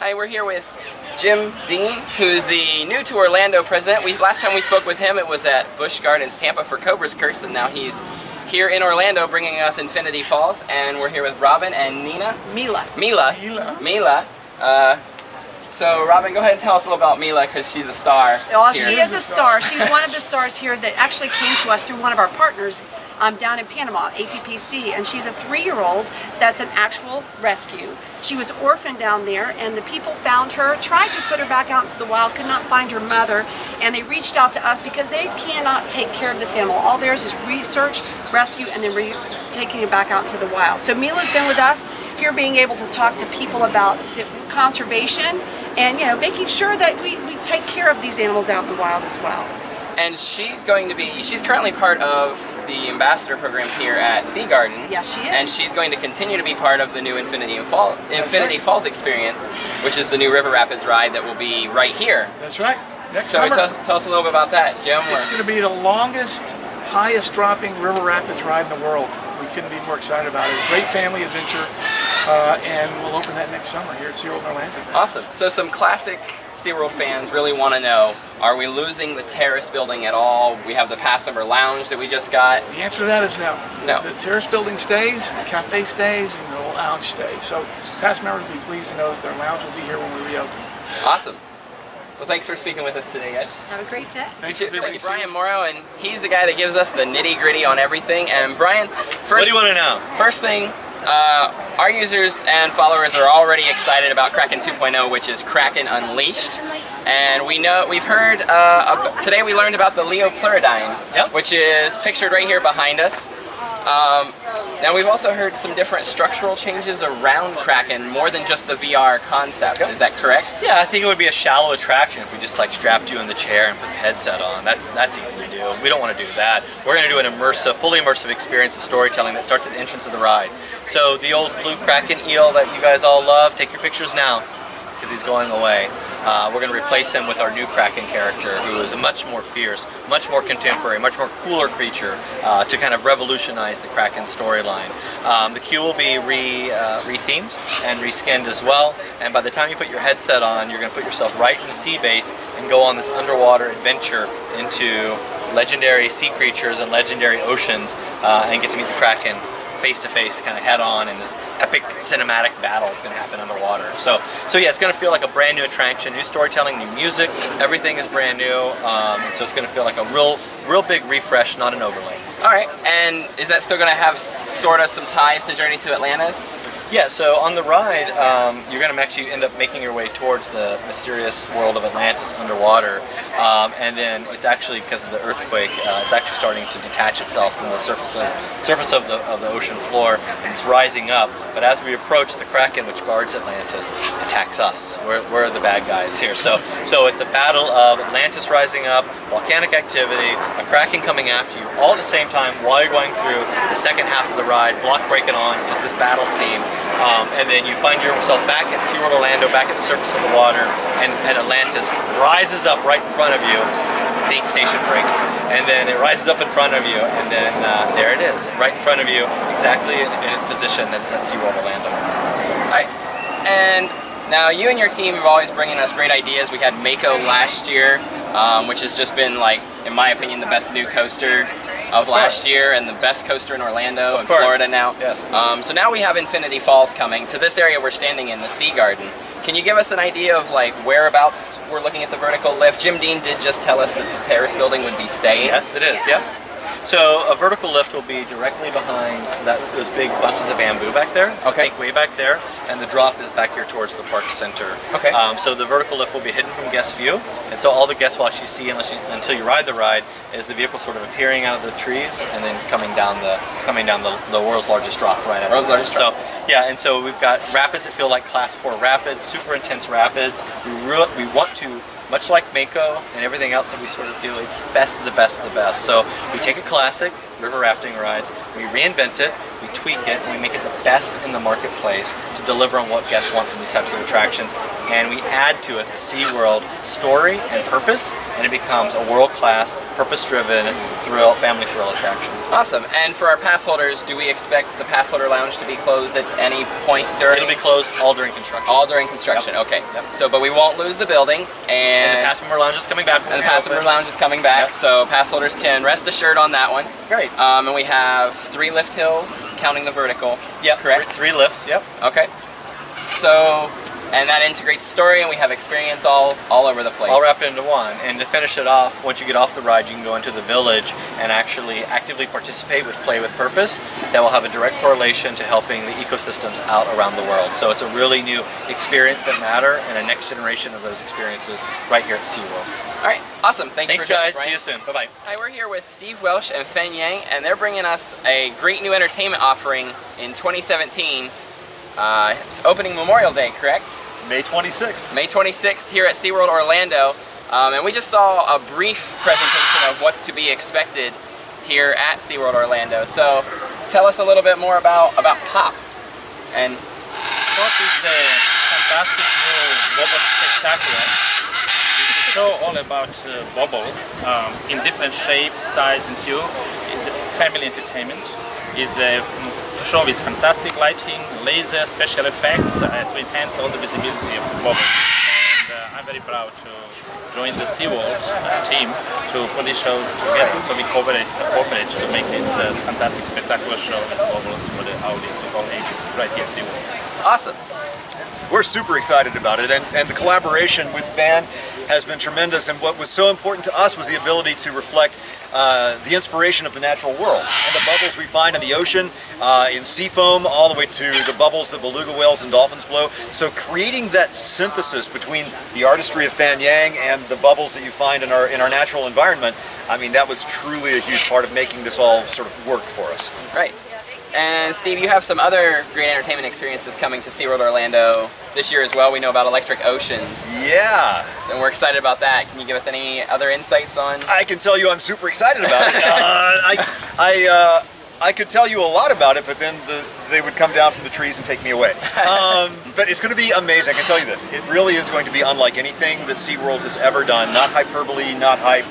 Hi, we're here with Jim Dean, who's the new to Orlando president. Last time we spoke with him, it was at Busch Gardens, Tampa for Cobra's Curse, and now he's here in Orlando bringing us Infinity Falls, and we're here with Robin and Nina. Mila. So Robin, go ahead and tell us a little about Mila, because she's a star. Well, she is a star. She's one of the stars here that actually came to us through one of our partners down in Panama, APPC, and she's a 3-year-old that's an actual rescue. She was orphaned down there, and the people found her, tried to put her back out into the wild, could not find her mother, and they reached out to us because they cannot take care of this animal. All theirs is research, rescue, and then taking it back out into the wild. So Mila's been with us here, being able to talk to people about the conservation and, you know, making sure that we take care of these animals out in the wild as well. And she's currently part of the ambassador program here at Sea Garden. Yes, she is. And she's going to continue to be part of the new Infinity Falls experience, which is the new River Rapids ride that will be right here. That's right. Next summer. Tell us a little bit about that, Jim. It's going to be the longest, highest dropping River Rapids ride in the world. We couldn't be more excited about it. Great family adventure, and we'll open that next summer here at SeaWorld Orlando. Awesome. So some classic SeaWorld fans really want to know, are we losing the terrace building at all? We have the pass member lounge that we just got. The answer to that is no. No. The terrace building stays, the cafe stays, and the lounge stays. So pass members will be pleased to know that their lounge will be here when we reopen. Awesome. Well, thanks for speaking with us today, Ed. Have a great day. Thanks for visiting. Brian Morrow, and he's the guy that gives us the nitty-gritty on everything. And Brian, what do you want to know? First thing, our users and followers are already excited about Kraken 2.0, which is Kraken Unleashed. And we've heard, today we learned about the Leopleurodine, which is pictured right here behind us. Now we've also heard some different structural changes around Kraken, more than just the VR concept. Is that correct? Yeah, I think it would be a shallow attraction if we just like strapped you in the chair and put the headset on. That's easy to do. We don't want to do that. We're going to do an immersive, fully immersive experience of storytelling that starts at the entrance of the ride. So the old blue Kraken eel that you guys all love, take your pictures now, because he's going away. We're going to replace him with our new Kraken character, who is a much more fierce, much more contemporary, much more cooler creature to kind of revolutionize the Kraken storyline. The queue will be re-themed and reskinned as well, and by the time you put your headset on, you're going to put yourself right in the sea base and go on this underwater adventure into legendary sea creatures and legendary oceans and get to meet the Kraken face-to-face, kind of head-on, and this epic cinematic battle is going to happen underwater. So yeah, it's going to feel like a brand new attraction, new storytelling, new music, everything is brand new, so it's going to feel like a real big refresh, not an overlay. Alright, and is that still going to have sort of some ties to Journey to Atlantis? Yeah, so on the ride, you're going to actually end up making your way towards the mysterious world of Atlantis underwater, and then it's actually, because of the earthquake, it's actually starting to detach itself from the surface of the ocean floor, and it's rising up. But as we approach, the Kraken, which guards Atlantis, attacks us. We're the bad guys here. So it's a battle of Atlantis rising up, volcanic activity, a Kraken coming after you, all at the same time while you're going through the second half of the ride. Block breaking on is this battle scene. And then you find yourself back at SeaWorld Orlando, back at the surface of the water, and Atlantis rises up right in front of you. Big station break, and then it rises up in front of you, and then there it is, right in front of you, exactly in its position. That's at SeaWorld Orlando. Alright, and now you and your team have always bringing us great ideas. We had Mako last year, which has just been, like, in my opinion, the best new coaster of last year, and the best coaster in Orlando and Florida now. Yes. So now we have Infinity Falls coming to this area we're standing in, the Sea Garden. Can you give us an idea of like whereabouts we're looking at the vertical lift? Jim Dean did just tell us that the terrace building would be staying. Yes, it is. Yeah. So a vertical lift will be directly behind those big bunches of bamboo back there. So okay. Think way back there, and the drop is back here towards the park center. Okay. So the vertical lift will be hidden from guest view, and so all the guests will actually see, until you ride the ride, is the vehicle sort of appearing out of the trees and then coming down the world's largest drop right at world's largest drop. Yeah, and so we've got rapids that feel like Class 4 rapids, super intense rapids. We want to, much like Mako and everything else that we sort of do, it's the best of the best of the best. So we take a classic river rafting rides, we reinvent it, we tweak it and we make it the best in the marketplace to deliver on what guests want from these types of attractions. And we add to it the SeaWorld story and purpose, and it becomes a world-class, purpose-driven family thrill attraction. Awesome. And for our pass holders, do we expect the pass holder lounge to be closed at any point during? It'll be closed all during construction. All during construction. Yep. Okay. Yep. So, but we won't lose the building, And the pass member lounge is coming back. And the pass member lounge is coming back, Yep. so pass holders can rest assured on that one. Great. And we have 3 lift hills, counting the vertical. Yep. Correct. Three lifts. Yep. Okay. So, and that integrates story, and we have experience all over the place. All wrapped into one. And to finish it off, once you get off the ride, you can go into the village and actually actively participate with Play with Purpose. That will have a direct correlation to helping the ecosystems out around the world. So it's a really new experience that matter and a next generation of those experiences right here at SeaWorld. All right. Awesome. Thank you Thanks, for joining guys. us, See Ryan. you soon. Bye-bye. Hi, we're here with Steve Welsh and Fen Yang, and they're bringing us a great new entertainment offering in 2017. It's opening Memorial Day, correct? May 26th. May 26th here at SeaWorld Orlando. And we just saw a brief presentation of what's to be expected here at SeaWorld Orlando. So tell us a little bit more about Pop. And Pop is the fantastic new bubble spectacular. It's a show all about bubbles in different shape, size and hue. It's a family entertainment. It's a show with fantastic lighting, laser, special effects to enhance all the visibility of the bubble. And I'm very proud to join the SeaWorld team to put this show together. So we cooperate to make this fantastic, spectacular show with bubbles for the audience of all ages right here at SeaWorld. awesome. We're super excited about it, and the collaboration with Van has been tremendous, and what was so important to us was the ability to reflect the inspiration of the natural world and the bubbles we find in the ocean, in sea foam, all the way to the bubbles that beluga whales and dolphins blow. So creating that synthesis between the artistry of Fen Yang and the bubbles that you find in our natural environment, I mean, that was truly a huge part of making this all sort of work for us. Right. And Steve, you have some other great entertainment experiences coming to SeaWorld Orlando this year as well. We know about Electric Ocean, Yeah. and we're excited about that. Can you give us any other insights on? I can tell you I'm super excited about it. I could tell you a lot about it, but then they would come down from the trees and take me away. But it's going to be amazing, I can tell you this. It really is going to be unlike anything that SeaWorld has ever done. Not hyperbole, not hype.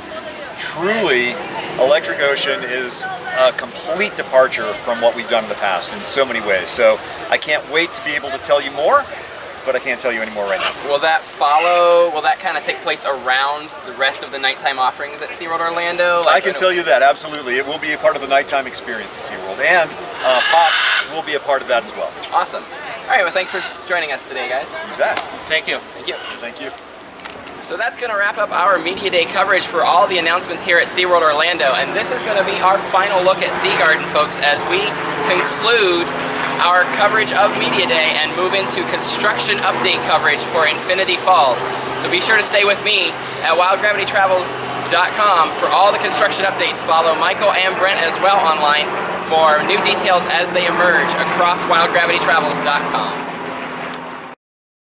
Truly, Electric Ocean is a complete departure from what we've done in the past in so many ways. So I can't wait to be able to tell you more, but I can't tell you any more right now. Will that kind of take place around the rest of the nighttime offerings at SeaWorld Orlando? I can tell you that, absolutely. It will be a part of the nighttime experience at SeaWorld, and Pop will be a part of that as well. Awesome. All right, well, thanks for joining us today, guys. You bet. Thank you. Thank you. Thank you. So that's going to wrap up our Media Day coverage for all the announcements here at SeaWorld Orlando, and this is going to be our final look at Sea Garden, folks, as we conclude our coverage of Media Day and move into construction update coverage for Infinity Falls. So be sure to stay with me at wildgravitytravels.com for all the construction updates. Follow Michael and Brent as well online for new details as they emerge across wildgravitytravels.com.